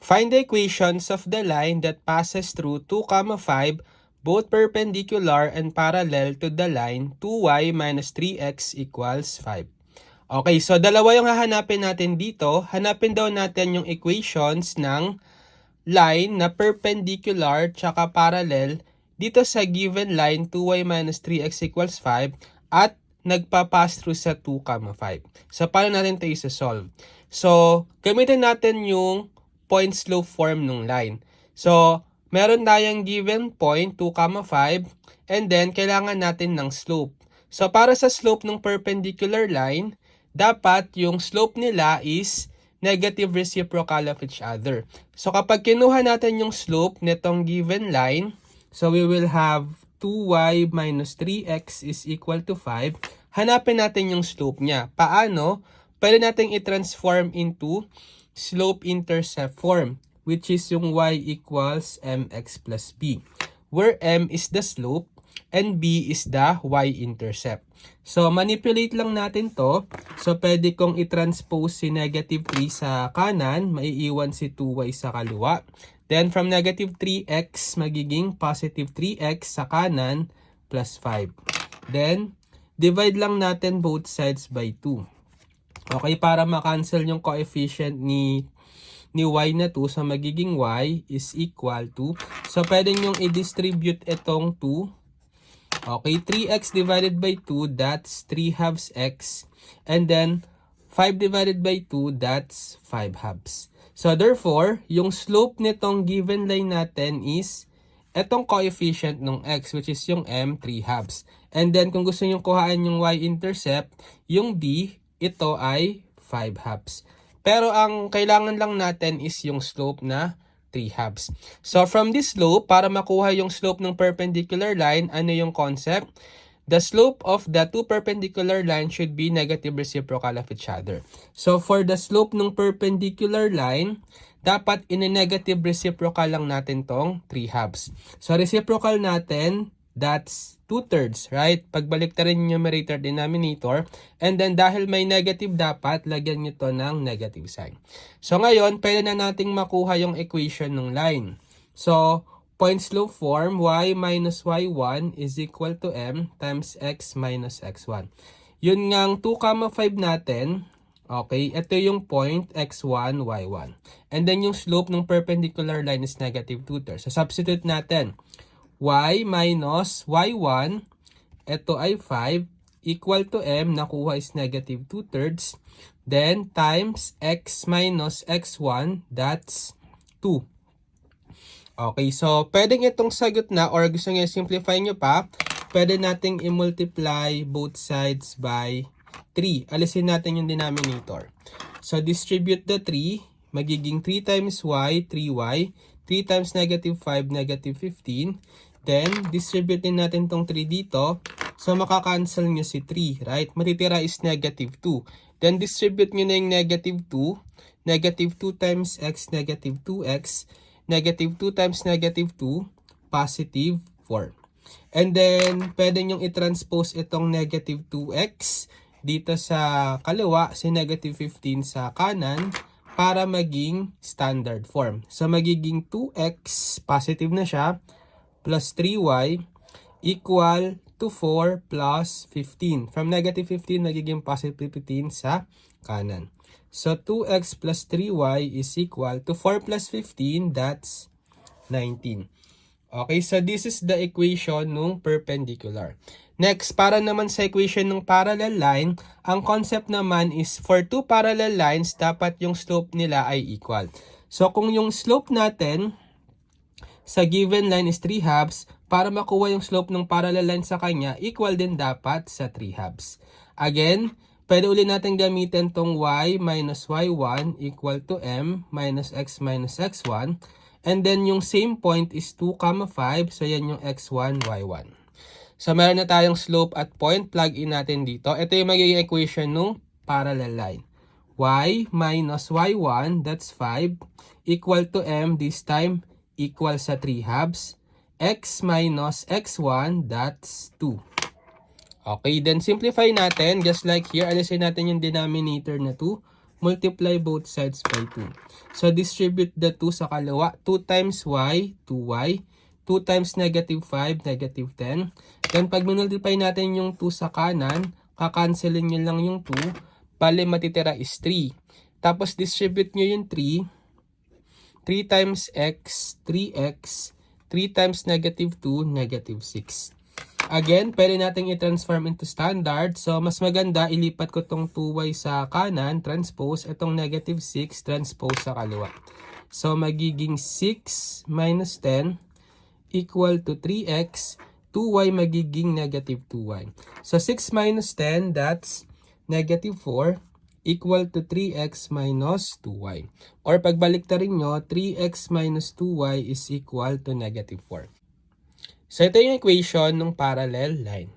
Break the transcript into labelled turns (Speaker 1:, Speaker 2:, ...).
Speaker 1: Find the equations of the line that passes through 2, 5, both perpendicular and parallel to the line 2y minus 3x equals 5. Okay, so dalawa yung hahanapin natin dito. Hanapin daw natin yung equations ng line na perpendicular tsaka parallel dito sa given line 2y minus 3x equals 5 at nagpa-pass through sa 2, 5. So, paano natin ito isa-solve? So, gamitin natin yung point slope form ng line. So, meron tayong given point 2, 5 and then kailangan natin ng slope. So, para sa slope ng perpendicular line, dapat yung slope nila is negative reciprocal of each other. So, kapag kinuha natin yung slope nitong given line, so we will have 2y minus 3x is equal to 5. Hanapin natin yung slope niya. Paano? Pwede natin i-transform into slope-intercept form, which is yung y equals mx plus b, where m is the slope and b is the y-intercept. So, manipulate lang natin to. So, pwede kong i-transpose si negative 3 sa kanan, maiiwan si 2y sa kaliwa. Then, from negative 3x, magiging positive 3x sa kanan plus 5. Then, divide lang natin both sides by 2. Okay, para ma-cancel yung coefficient ni y na 2, so magiging y is equal to, so pwede nyong i-distribute itong 2. Okay, 3x divided by 2, that's 3 halves x. And then, 5 divided by 2, that's 5 halves. So, therefore, yung slope nitong given line natin is etong coefficient ng x, which is yung m, 3 halves. And then, kung gusto nyo kuhaan yung y-intercept, yung b, ito ay 5 halves. Pero ang kailangan lang natin is yung slope na 3 halves. So, from this slope, para makuha yung slope ng perpendicular line, ano yung concept? The slope of the two perpendicular lines should be negative reciprocal of each other. So, for the slope ng perpendicular line, dapat in-negative reciprocal lang natin tong 3 halves. So, reciprocal natin, that's 2/3, right? Pagbalik ta rin yung numerator denominator. And then, dahil may negative dapat, lagyan nyo to ng negative sign. So, ngayon, pwede na nating makuha yung equation ng line. So, point slope form, y minus y1 is equal to m times x minus x1. Yun ngang 2, 5 natin. Okay, ito yung point x1, y1. And then, yung slope ng perpendicular line is negative 2/3. So, substitute natin. Y minus y1, ito ay 5, equal to m, nakuha is negative 2/3. Then, times x minus x1, that's 2. Okay, so pwedeng itong sagot na, or gusto nyo simplify nyo pa, pwede nating i-multiply both sides by 3. Alisin natin yung denominator. So, distribute the 3, magiging 3 times y, 3y, 3 times negative 5, negative 15. Then, distribute din natin tong 3 dito. So, makakancel nyo si 3, right? Matitira is negative 2. Then, distribute nyo na yung negative 2. Negative 2 times x, negative 2x. Negative 2 times negative 2, positive 4. And then, pwede nyong i-transpose itong negative 2x dito sa kaliwa, si negative 15 sa kanan, para maging standard form. So, magiging 2x, positive na siya, plus 3y equal to 4 plus 15. From negative 15, magiging positive 15 sa kanan. So, 2x plus 3y is equal to 4 plus 15, that's 19. Okay, so this is the equation ng perpendicular. Next, para naman sa equation ng parallel line, ang concept naman is for two parallel lines, dapat yung slope nila ay equal. So, kung yung slope natin sa given line is 3 halves, para makuha yung slope ng parallel line sa kanya, equal din dapat sa 3 halves. Again, pwede ulit natin gamitin tong y minus y1 equal to m minus x minus x1. And then yung same point is 2, 5. So, yan yung x1, y1. So, meron na tayong slope at point. Plug in natin dito. Ito yung magiging equation ng parallel line. Y minus y1, that's 5, equal to m, this time, equal sa 3 halves. X minus x1, that's 2. Okay, then simplify natin. Just like here, alisin natin yung denominator na 2. multiply both sides by 2. So, distribute the 2 sa kaliwa. 2 times y, 2y. 2 times negative 5, negative 10. Then, pag minultiply natin yung 2 sa kanan, kakancelin nyo lang yung 2. Bale, matitira is 3. Tapos, distribute nyo yung 3. 3 times x, 3x. 3 times negative 2, negative 6. Again, pwede natin i-transform into standard. So, mas maganda, ilipat ko tong 2y sa kanan, transpose. Itong negative 6, transpose sa kaliwa. So, magiging 6 minus 10 equal to 3x. 2y magiging negative 2y. So, 6 minus 10, that's negative 4 equal to 3x minus 2y. Or pagbaliktarin nyo, 3x minus 2y is equal to negative 4. So, ito yung equation ng parallel line.